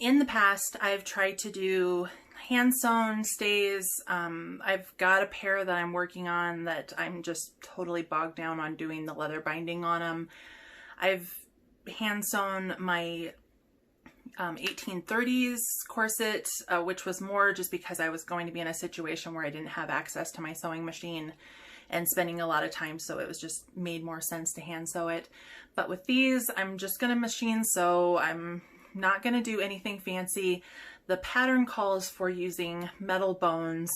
In the past, I've tried to do hand sewn stays. I've got a pair that I'm working on that I'm just totally bogged down on doing the leather binding on them. I've hand sewn my 1830s corset, which was more just because I was going to be in a situation where I didn't have access to my sewing machine and spending a lot of time, so it was just made more sense to hand sew it. But with these, I'm just gonna machine sew. I'm not gonna do anything fancy. The pattern calls for using metal bones.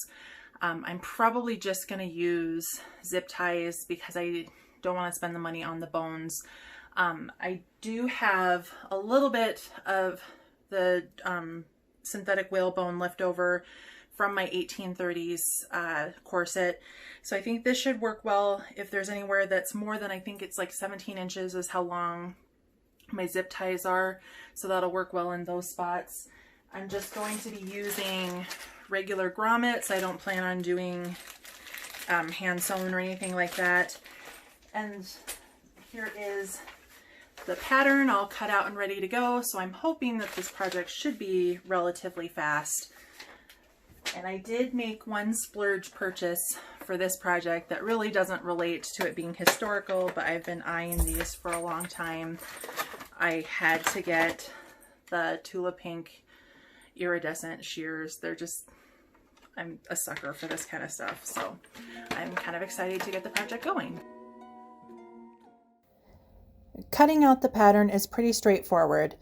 I'm probably just gonna use zip ties because I don't want to spend the money on the bones. I do have a little bit of the synthetic whalebone left over from my 1830s corset. So I think this should work well. If there's anywhere that's more than, I think it's like 17 inches is how long my zip ties are. So that'll work well in those spots. I'm just going to be using regular grommets. I don't plan on doing hand sewn or anything like that. And here is the pattern all cut out and ready to go. So I'm hoping that this project should be relatively fast. And I did make one splurge purchase for this project that really doesn't relate to it being historical, but I've been eyeing these for a long time. I had to get the Tula Pink iridescent shears. They're just, I'm a sucker for this kind of stuff. So I'm kind of excited to get the project going. Cutting out the pattern is pretty straightforward.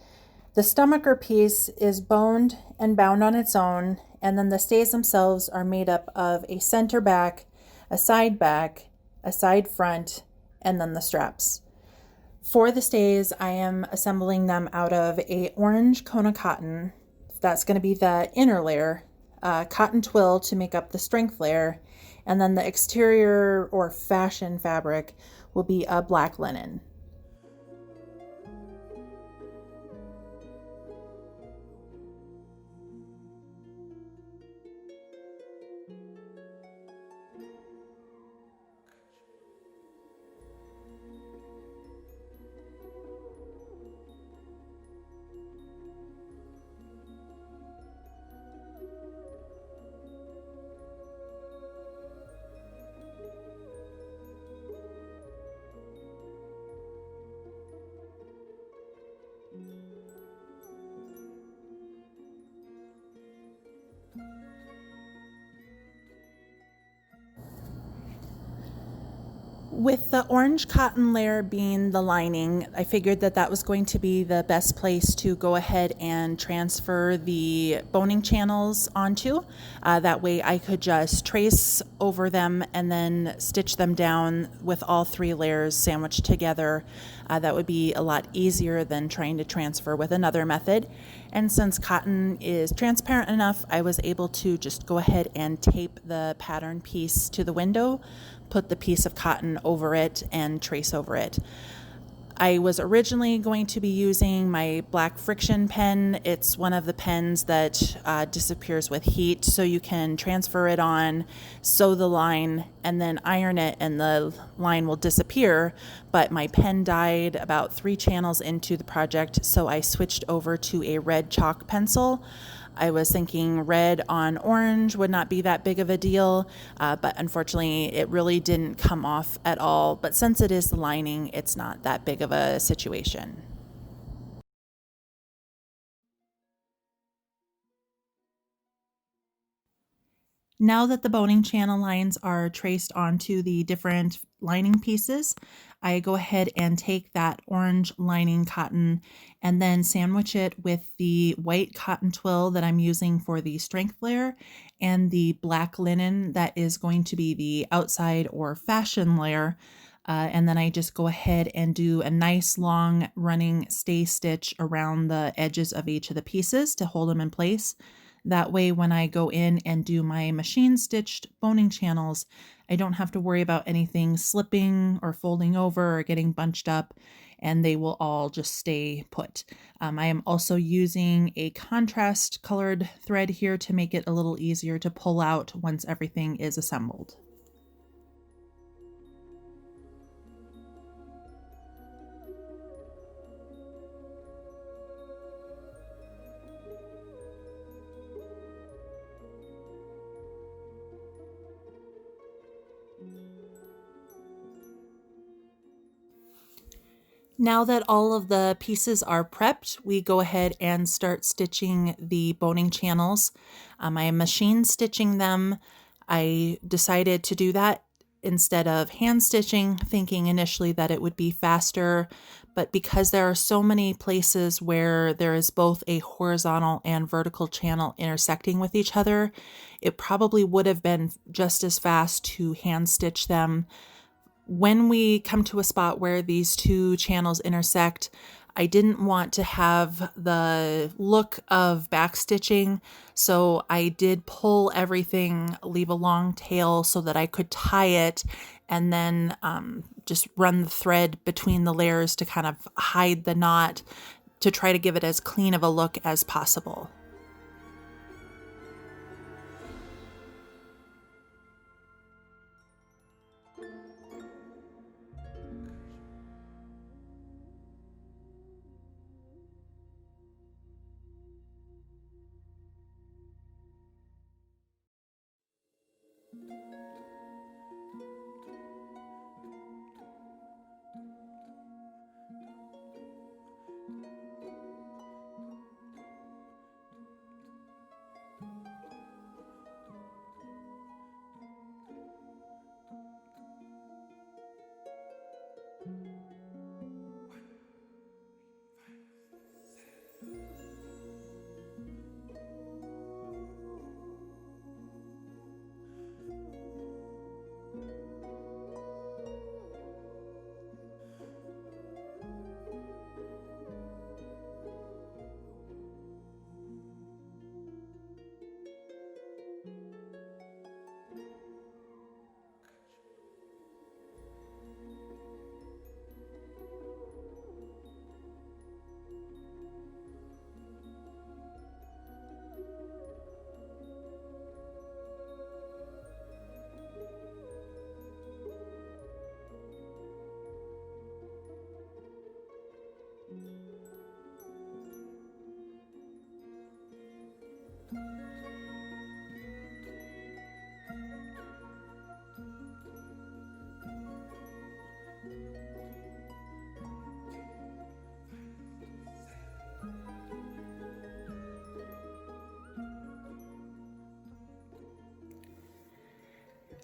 The stomacher piece is boned and bound on its own, and then the stays themselves are made up of a center back, a side front, and then the straps. For the stays, I am assembling them out of a orange Kona cotton. That's going to be the inner layer, cotton twill to make up the strength layer, and then the exterior or fashion fabric will be a black linen. With the orange cotton layer being the lining, I figured that that was going to be the best place to go ahead and transfer the boning channels onto. That way I could just trace over them and then stitch them down with all three layers sandwiched together. That would be a lot easier than trying to transfer with another method. And since cotton is transparent enough, I was able to just go ahead and tape the pattern piece to the window, put the piece of cotton over it, and trace over it. I was originally going to be using my black friction pen. It's one of the pens that disappears with heat, so you can transfer it on, sew the line, and then iron it, and the line will disappear. But my pen died about 3 channels into the project, so I switched over to a red chalk pencil. I was thinking red on orange would not be that big of a deal, but unfortunately it really didn't come off at all. But since it is the lining, it's not that big of a situation. Now that the boning channel lines are traced onto the different lining pieces, I go ahead and take that orange lining cotton and then sandwich it with the white cotton twill that I'm using for the strength layer and the black linen that is going to be the outside or fashion layer. And then I just go ahead and do a nice long running stay stitch around the edges of each of the pieces to hold them in place. That way, when I go in and do my machine stitched boning channels, I don't have to worry about anything slipping or folding over or getting bunched up, and they will all just stay put. I am also using a contrast colored thread here to make it a little easier to pull out once everything is assembled. Now that all of the pieces are prepped, we go ahead and start stitching the boning channels. I am machine stitching them. I decided to do that instead of hand stitching, thinking initially that it would be faster, but because there are so many places where there is both a horizontal and vertical channel intersecting with each other, it probably would have been just as fast to hand stitch them. When we come to a spot where these two channels intersect, I didn't want to have the look of backstitching, so I did pull everything, leave a long tail so that I could tie it, and then just run the thread between the layers to kind of hide the knot to try to give it as clean of a look as possible.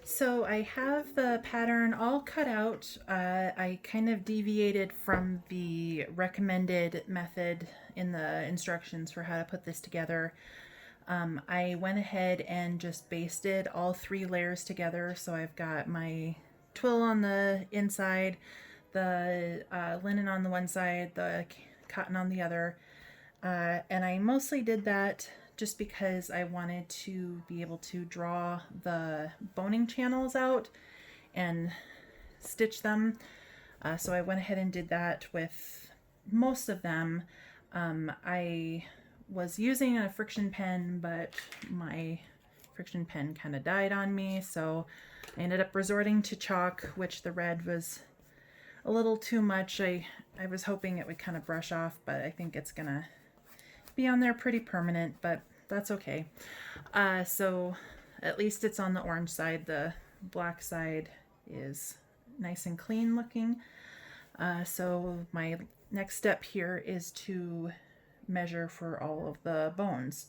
So I have the pattern all cut out. I kind of deviated from the recommended method in the instructions for how to put this together. I went ahead and just basted all 3 layers together. So I've got my twill on the inside, the linen on the one side, the cotton on the other. And I mostly did that just because I wanted to be able to draw the boning channels out and stitch them. So I went ahead and did that with most of them. I was using a friction pen, but my friction pen kind of died on me, so I ended up resorting to chalk, which the red was a little too much. I was hoping it would kind of brush off, but I think it's gonna be on there pretty permanent, but that's okay. So at least it's on the orange side. The black side is nice and clean looking. So my next step here is to measure for all of the bones.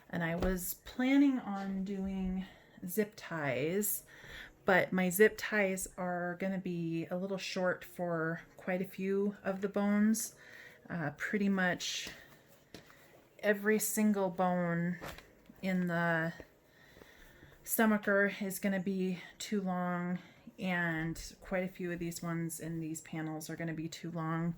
And I was planning on doing zip ties, but my zip ties are going to be a little short for quite a few of the bones. Pretty much every single bone in the stomacher is going to be too long, and quite a few of these ones in these panels are going to be too long,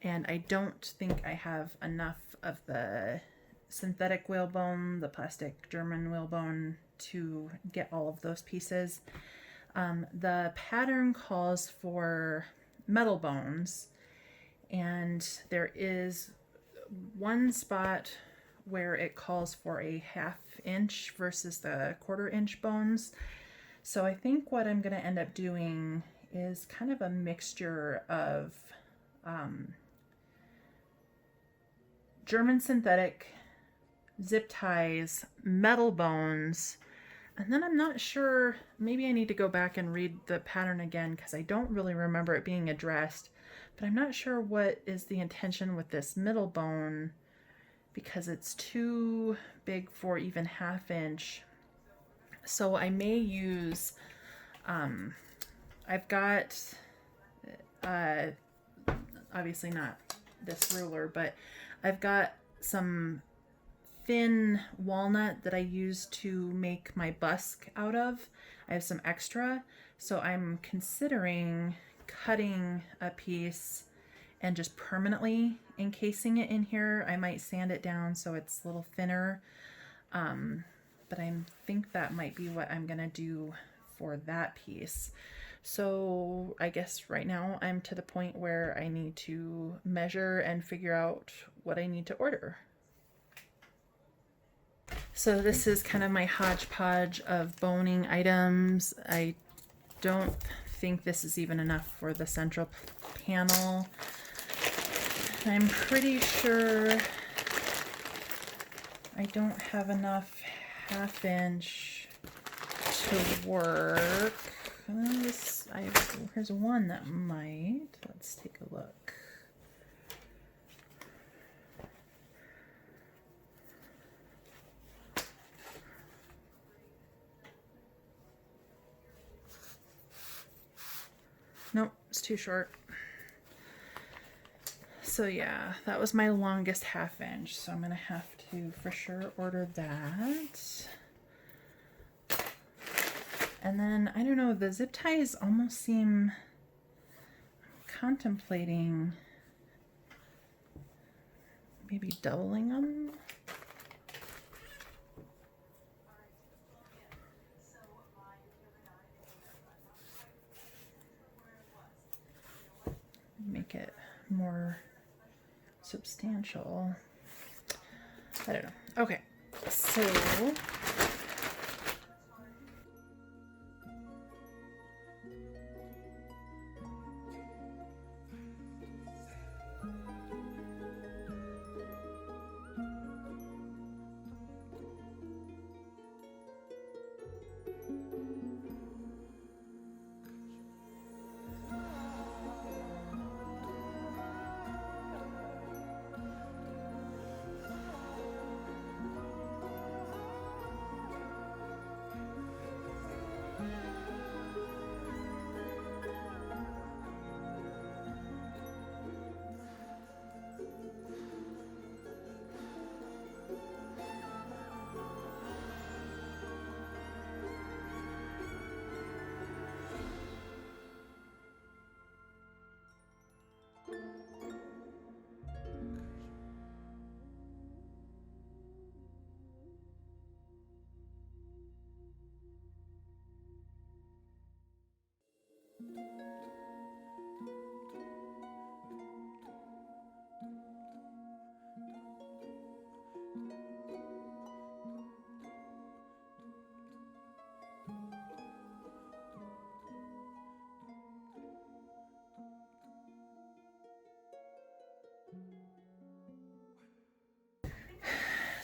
and I don't think I have enough of the synthetic whalebone, the plastic German whalebone, to get all of those pieces. The pattern calls for metal bones, and there is one spot where it calls for a 1/2 inch versus the 1/4 inch bones. So I think what I'm going to end up doing is kind of a mixture of German synthetic, zip ties, metal bones, and then I'm not sure, maybe I need to go back and read the pattern again because I don't really remember it being addressed, but I'm not sure what is the intention with this middle bone because it's too big for even 1/2 inch. So I may use, I've got, obviously not this ruler, but I've got some thin walnut that I use to make my busk out of. I have some extra, so I'm considering cutting a piece and just permanently encasing it in here. I might sand it down so it's a little thinner, but I think that might be what I'm gonna do for that piece. So I guess right now I'm to the point where I need to measure and figure out what I need to order. So this is kind of my hodgepodge of boning items. I don't think this is even enough for the central panel. I'm pretty sure I don't have enough 1/2 inch to work. Here's one that might. Let's take a look. Nope, it's too short. So yeah, that was my longest 1/2 inch. So I'm gonna have to for sure order that. And then, I don't know, the zip ties almost seem, I'm contemplating maybe doubling them. Make it more substantial. I don't know. Okay, so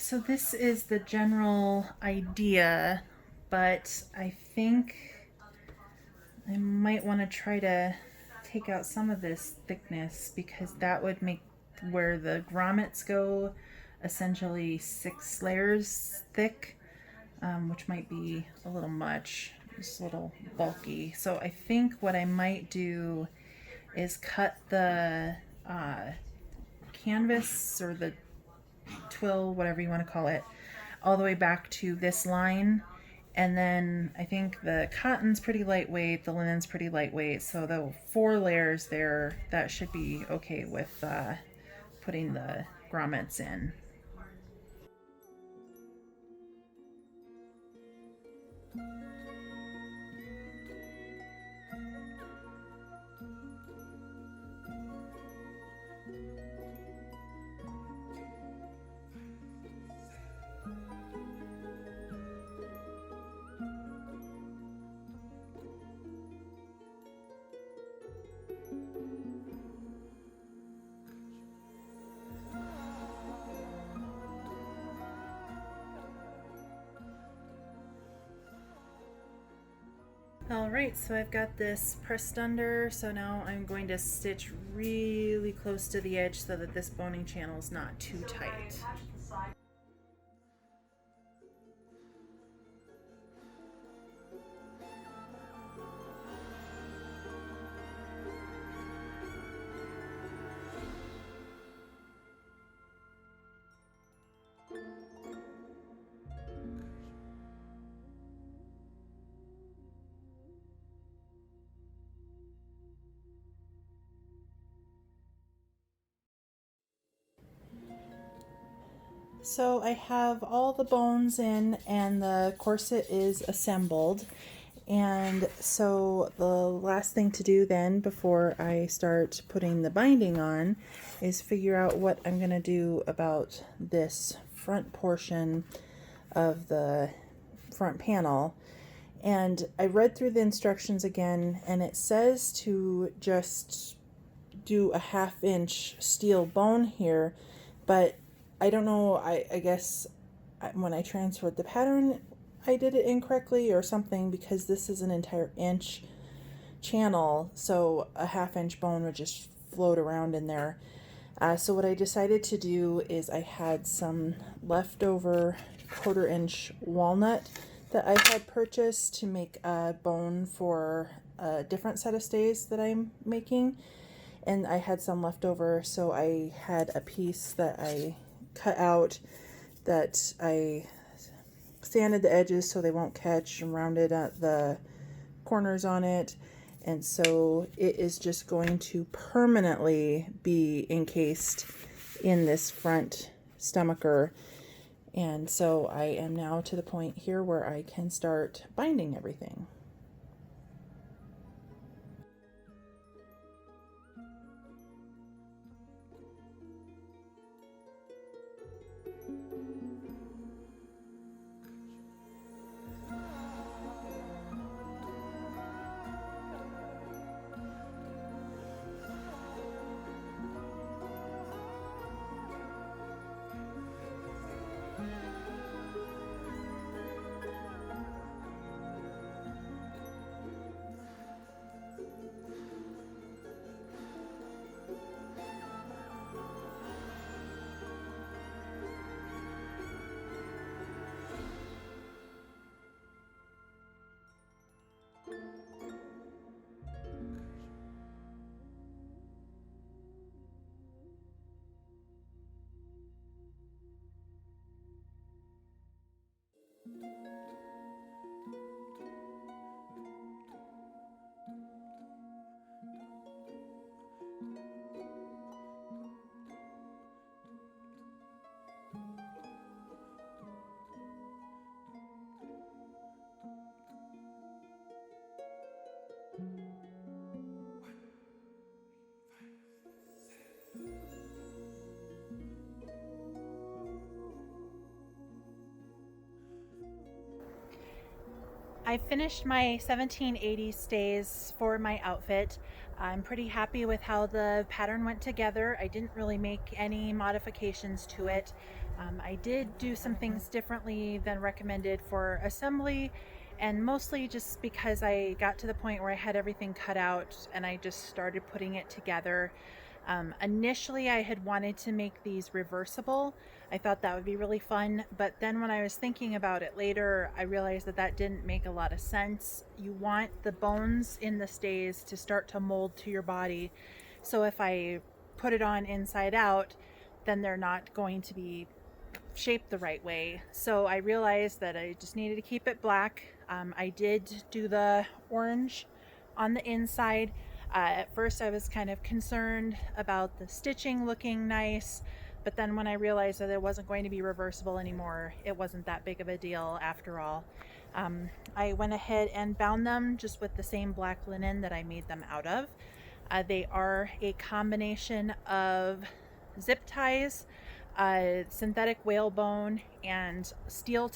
So this is the general idea, but I think I might want to try to take out some of this thickness because that would make where the grommets go essentially 6 layers thick, which might be a little much. It's a little bulky. So I think what I might do is cut the canvas or the twill, whatever you want to call it, all the way back to this line. And then I think the cotton's pretty lightweight, the linen's pretty lightweight, so the 4 layers there, that should be okay with putting the grommets in. All right, so I've got this pressed under, so now I'm going to stitch really close to the edge so that this boning channel is not too tight. So I have all the bones in and the corset is assembled. And so the last thing to do then before I start putting the binding on is figure out what I'm going to do about this front portion of the front panel. And I read through the instructions again, and it says to just do a 1/2 inch steel bone here, but I don't know, I guess when I transferred the pattern I did it incorrectly or something, because this is an entire inch channel, so a 1/2 inch bone would just float around in there. So what I decided to do is I had some leftover 1/4 inch walnut that I had purchased to make a bone for a different set of stays that I'm making. And I had some left over, so I had a piece that I cut out that I sanded the edges so they won't catch and rounded at the corners on it. And so it is just going to permanently be encased in this front stomacher. And so I am now to the point here where I can start binding everything. I finished my 1780 stays for my outfit. I'm pretty happy with how the pattern went together. I didn't really make any modifications to it. I did do some things differently than recommended for assembly, and mostly just because I got to the point where I had everything cut out and I just started putting it together. Initially, I had wanted to make these reversible. I thought that would be really fun, but then when I was thinking about it later, I realized that that didn't make a lot of sense. You want the bones in the stays to start to mold to your body. So if I put it on inside out, then they're not going to be shaped the right way. So I realized that I just needed to keep it black. I did do the orange on the inside. At first I was kind of concerned about the stitching looking nice, but then when I realized that it wasn't going to be reversible anymore, it wasn't that big of a deal after all. I went ahead and bound them just with the same black linen that I made them out of. They are a combination of zip ties, synthetic whalebone, and steel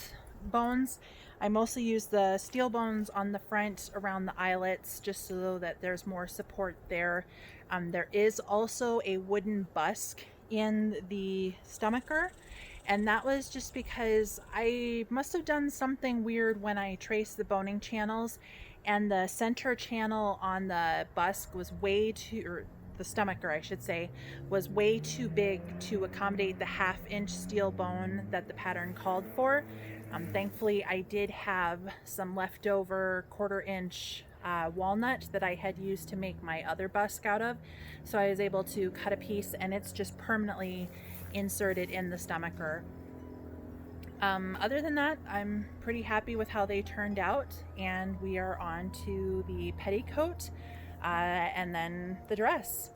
bones. I mostly use the steel bones on the front around the eyelets just so that there's more support there. There is also a wooden busk in the stomacher, and that was just because I must have done something weird when I traced the boning channels, and the center channel on the bust was way too, or the stomacher I should say, was way too big to accommodate the 1/2 inch steel bone that the pattern called for. Thankfully I did have some leftover 1/4 inch walnut that I had used to make my other busk out of, so I was able to cut a piece and it's just permanently inserted in the stomacher. Other than that, I'm pretty happy with how they turned out, and we are on to the petticoat and then the dress.